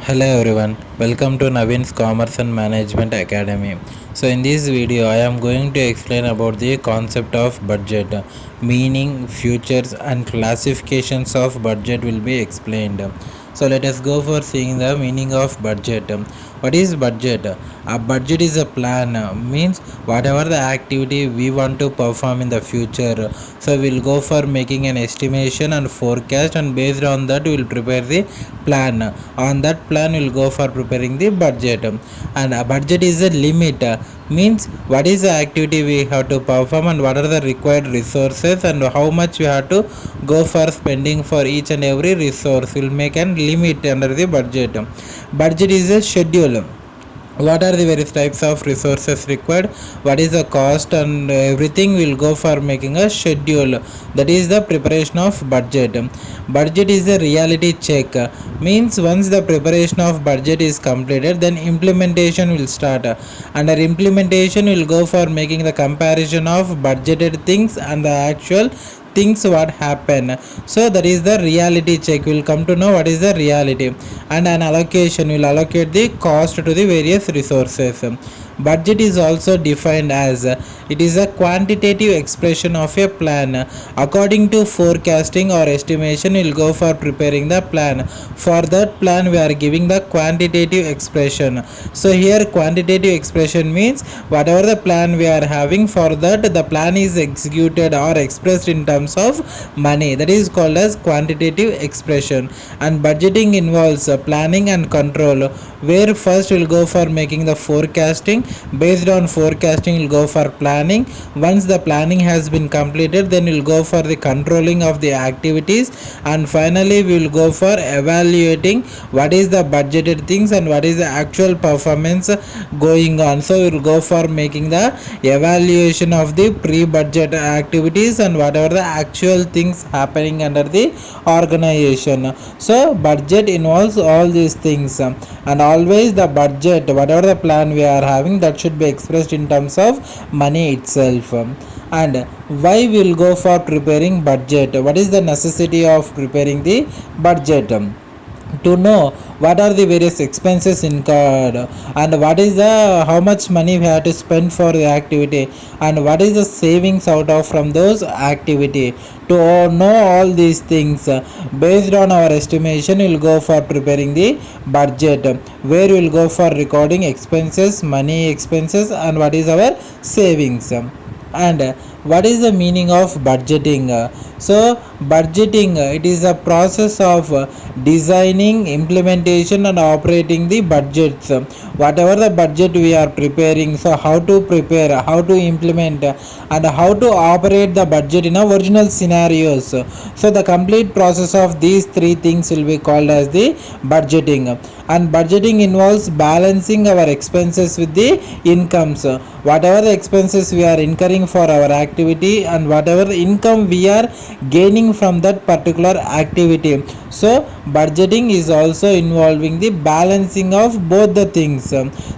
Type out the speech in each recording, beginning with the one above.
Hello everyone, welcome to Navin's Commerce and Management Academy. So in this video I am going to explain about the concept of budget, meaning, futures and classifications of budget will be explained. So let us go for seeing the meaning of budget. What is budget? A budget is a plan, means whatever the activity we want to perform in the future. So we'll go for making an estimation and forecast, and based on that we'll prepare the plan. On that plan we'll go for preparing the budget. And a budget is a limit, means what is the activity we have to perform and what are the required resources and how much we have to go for spending for each and every resource. We'll make an limit under the budget. Budget is a schedule. What are the various types of resources required, what is the cost, and everything will go for making a schedule. That is the preparation of budget. Budget is a reality check, means once the preparation of budget is completed, then implementation will start. Under implementation will go for making the comparison of budgeted things and the actual things what happen. So that is the reality check. We will come to know what is the reality. And an allocation will allocate the cost to the various resources. Budget is also defined as it is a quantitative expression of a plan. According to forecasting or estimation, we'll go for preparing the plan. For that plan we are giving the quantitative expression. So here quantitative expression means whatever the plan we are having, for that the plan is executed or expressed in terms of money. That is called as quantitative expression. And budgeting involves planning and control, where first we'll go for making the forecasting. Based on forecasting we'll go for planning. Once the planning has been completed, then we'll go for the controlling of the activities, and finally we will go for evaluating what is the budgeted things and what is the actual performance going on. So we will go for making the evaluation of the pre-budget activities and whatever the actual things happening under the organization. So budget involves all these things, and always the budget, whatever the plan we are having, that should be expressed in terms of money itself. And why we will go for preparing budget? What is the necessity of preparing the budget? To know what are the various expenses incurred, and what is the how much money we have to spend for the activity, and what is the savings out of from those activity. To know all these things, based on our estimation we'll go for preparing the budget, where we'll go for recording expenses, money expenses, and what is our savings. And what is the meaning of budgeting? So budgeting, it is a process of designing, implementation and operating the budgets. Whatever the budget we are preparing, so how to prepare, how to implement, and how to operate the budget in original scenarios. So the complete process of these three things will be called as the budgeting. And budgeting involves balancing our expenses with the incomes. Whatever the expenses we are incurring for our activity and whatever the income we are gaining from that particular activity. So budgeting is also involving the balancing of both the things.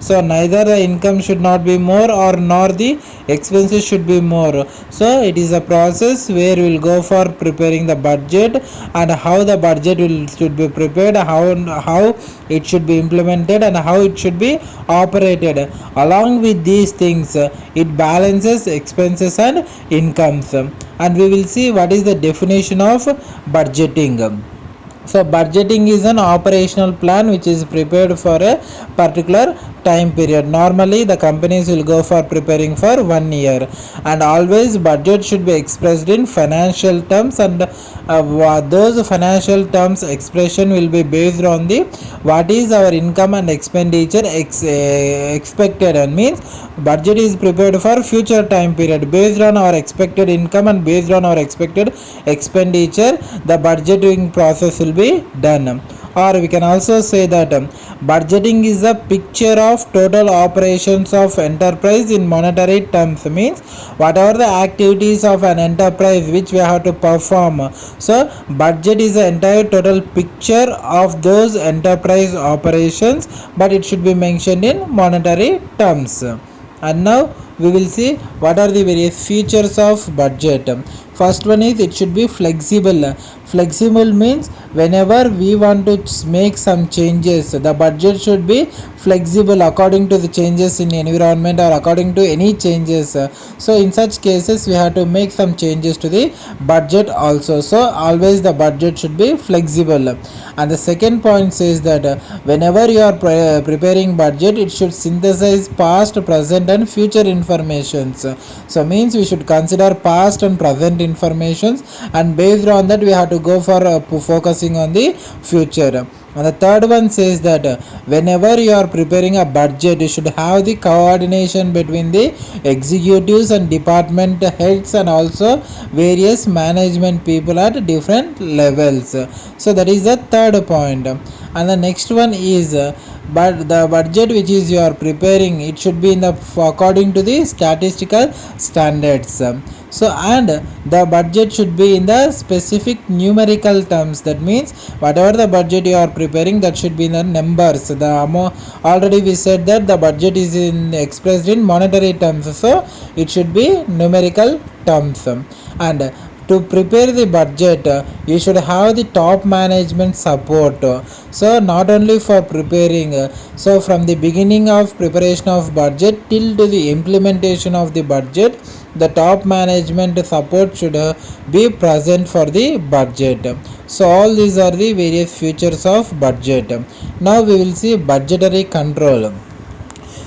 So neither the income should not be more or nor the expenses should be more. So it is a process where we will go for preparing the budget, and how the budget should be prepared, how it should be implemented, and how it should be operated. Along with these things, it balances expenses and incomes. And we will see what is the definition of budgeting. So budgeting is an operational plan which is prepared for a particular time period. Normally the companies will go for preparing for 1 year, and always budget should be expressed in financial terms, and those financial terms expression will be based on the what is our income and expenditure expected, and means budget is prepared for future time period. Based on our expected income and based on our expected expenditure, the budgeting process will be done. Or we can also say that budgeting is a picture of total operations of enterprise in monetary terms, means whatever the activities of an enterprise which we have to perform. So budget is the entire total picture of those enterprise operations, but it should be mentioned in monetary terms. And now we will see what are the various features of budget. First one is it should be flexible. Flexible means whenever we want to make some changes, the budget should be flexible according to the changes in environment or according to any changes. So in such cases we have to make some changes to the budget also. So always the budget should be flexible. And the second point says that whenever you are preparing budget, it should synthesize past, present and future informations. So means we should consider past and present informations, and based on that we have to go for focusing on the future. And the third one says that whenever you are preparing a budget, you should have the coordination between the executives and department heads and also various management people at different levels. So that is the third point. And the next one is but the budget which is you are preparing, it should be in the according to the statistical standards. So and the budget should be in the specific numerical terms. That means whatever the budget you are preparing, that should be in the numbers. The amount, already we said that the budget is in expressed in monetary terms, so it should be numerical terms. And to prepare the budget, you should have the top management support. So not only for preparing, so from the beginning of preparation of budget till to the implementation of the budget, the top management support should be present for the budget. So all these are the various features of budget. Now we will see budgetary control.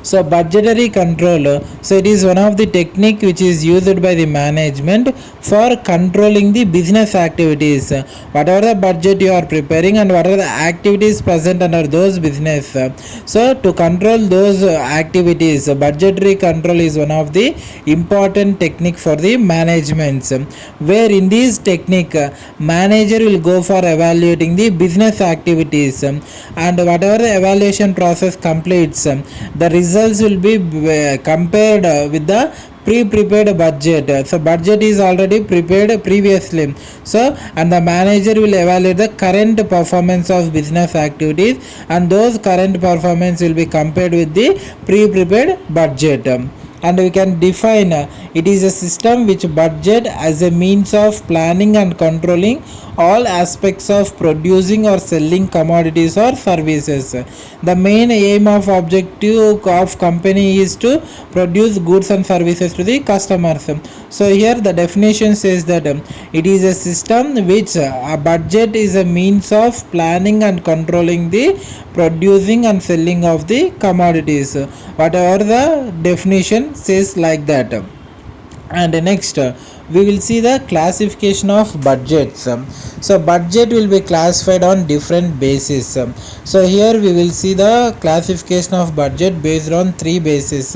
So budgetary control, so it is one of the technique which is used by the management for controlling the business activities. Whatever the budget you are preparing and whatever the activities present under those business, so to control those activities, budgetary control is one of the important technique for the management, where in this technique manager will go for evaluating the business activities, and whatever the evaluation process completes, the results will be compared with the pre-prepared budget. So budget is already prepared previously, so and the manager will evaluate the current performance of business activities, and those current performance will be compared with the pre-prepared budget. And we can define it is a system which budget as a means of planning and controlling all aspects of producing or selling commodities or services. The main aim of objective of company is to produce goods and services to the customers. So here the definition says that it is a system which a budget is a means of planning and controlling the producing and selling of the commodities. Whatever the definition says like that. And next we will see the classification of budgets. So budget will be classified on different basis. So here we will see the classification of budget based on three bases,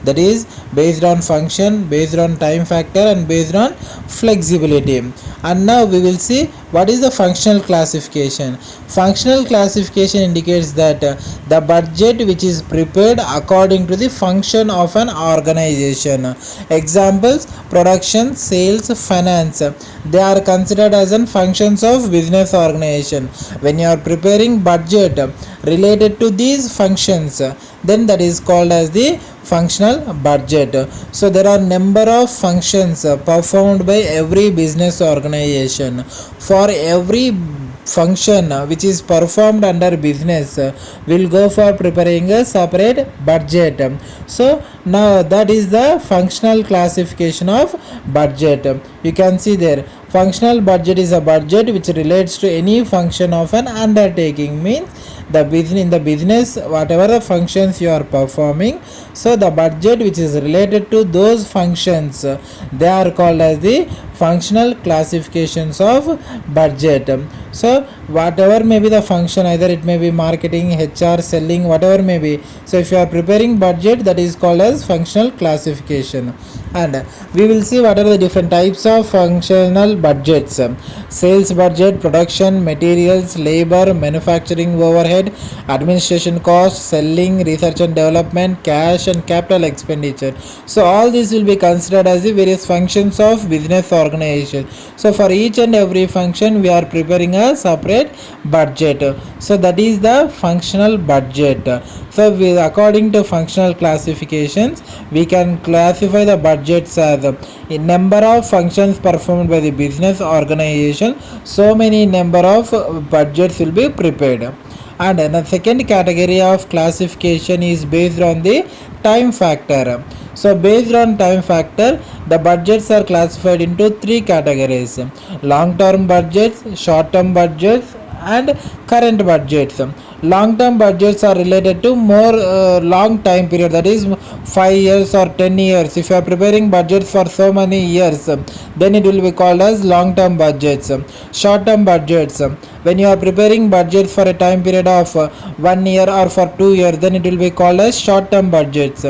that is based on function, based on time factor and based on flexibility. And now we will see what is the functional classification. Functional classification indicates that the budget which is prepared according to the function of an organization. Examples: production, sales, finance. They are considered as an functions of business organization. When you are preparing budget related to these functions, then that is called as the functional budget. So there are number of functions performed by every business organization. For every function which is performed under business, will go for preparing a separate budget. So now that is the functional classification of budget. You can see there, functional budget is a budget which relates to any function of an undertaking. Means the business, in the business, whatever the functions you are performing, so the budget which is related to those functions, they are called as the functional classifications of budget. So whatever may be the function, either it may be marketing, HR, selling, whatever may be, so if you are preparing budget, that is called as functional classification. And we will see what are the different types of functional budgets: sales budget, production, materials, labor, manufacturing overhead, administration cost, selling, research and development, cash and capital expenditure. So all these will be considered as the various functions of business organization. So for each and every function we are preparing a separate budget. So that is the functional budget. So according to functional classifications, we can classify the budgets as a number of functions performed by the business organization. So many number of budgets will be prepared. And the second category of classification is based on the time factor. So based on time factor, the budgets are classified into three categories: long term budgets, short term budgets, and current budgets. Long term budgets are related to more long time period, that is 5 years or 10 years. If you are preparing budgets for so many years, then it will be called as long term budgets. Short term budgets, when you are preparing budgets for a time period of 1 year or for 2 years, then it will be called as short term budgets.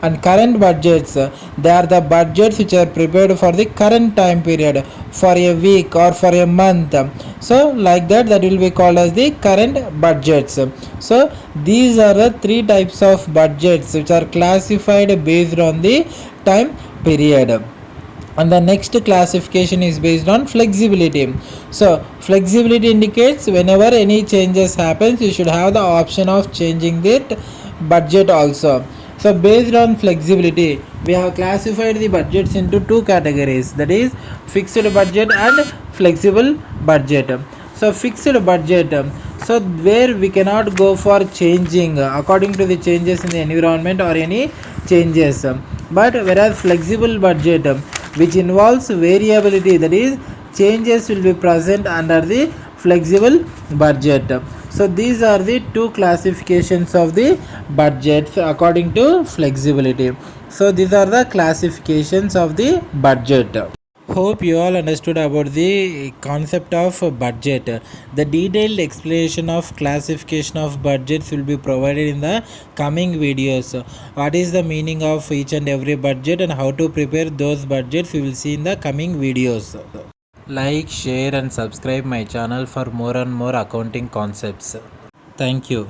And current budgets, they are the budgets which are prepared for the current time period, for a week or for a month. So like that will be called as the current budgets. So these are the three types of budgets which are classified based on the time period. And the next classification is based on flexibility. So flexibility indicates whenever any changes happens, you should have the option of changing that budget also. So based on flexibility, we have classified the budgets into two categories, that is fixed budget and flexible budget. So fixed budget, so where we cannot go for changing according to the changes in the environment or any changes. But whereas flexible budget, which involves variability, that is changes will be present under the flexible budget. So these are the two classifications of the budgets according to flexibility. So these are the classifications of the budget. Hope you all understood about the concept of budget. The detailed explanation of classification of budgets will be provided in the coming videos. What is the meaning of each and every budget and how to prepare those budgets, we will see in the coming videos. Like, share and subscribe my channel for more and more accounting concepts. Thank you.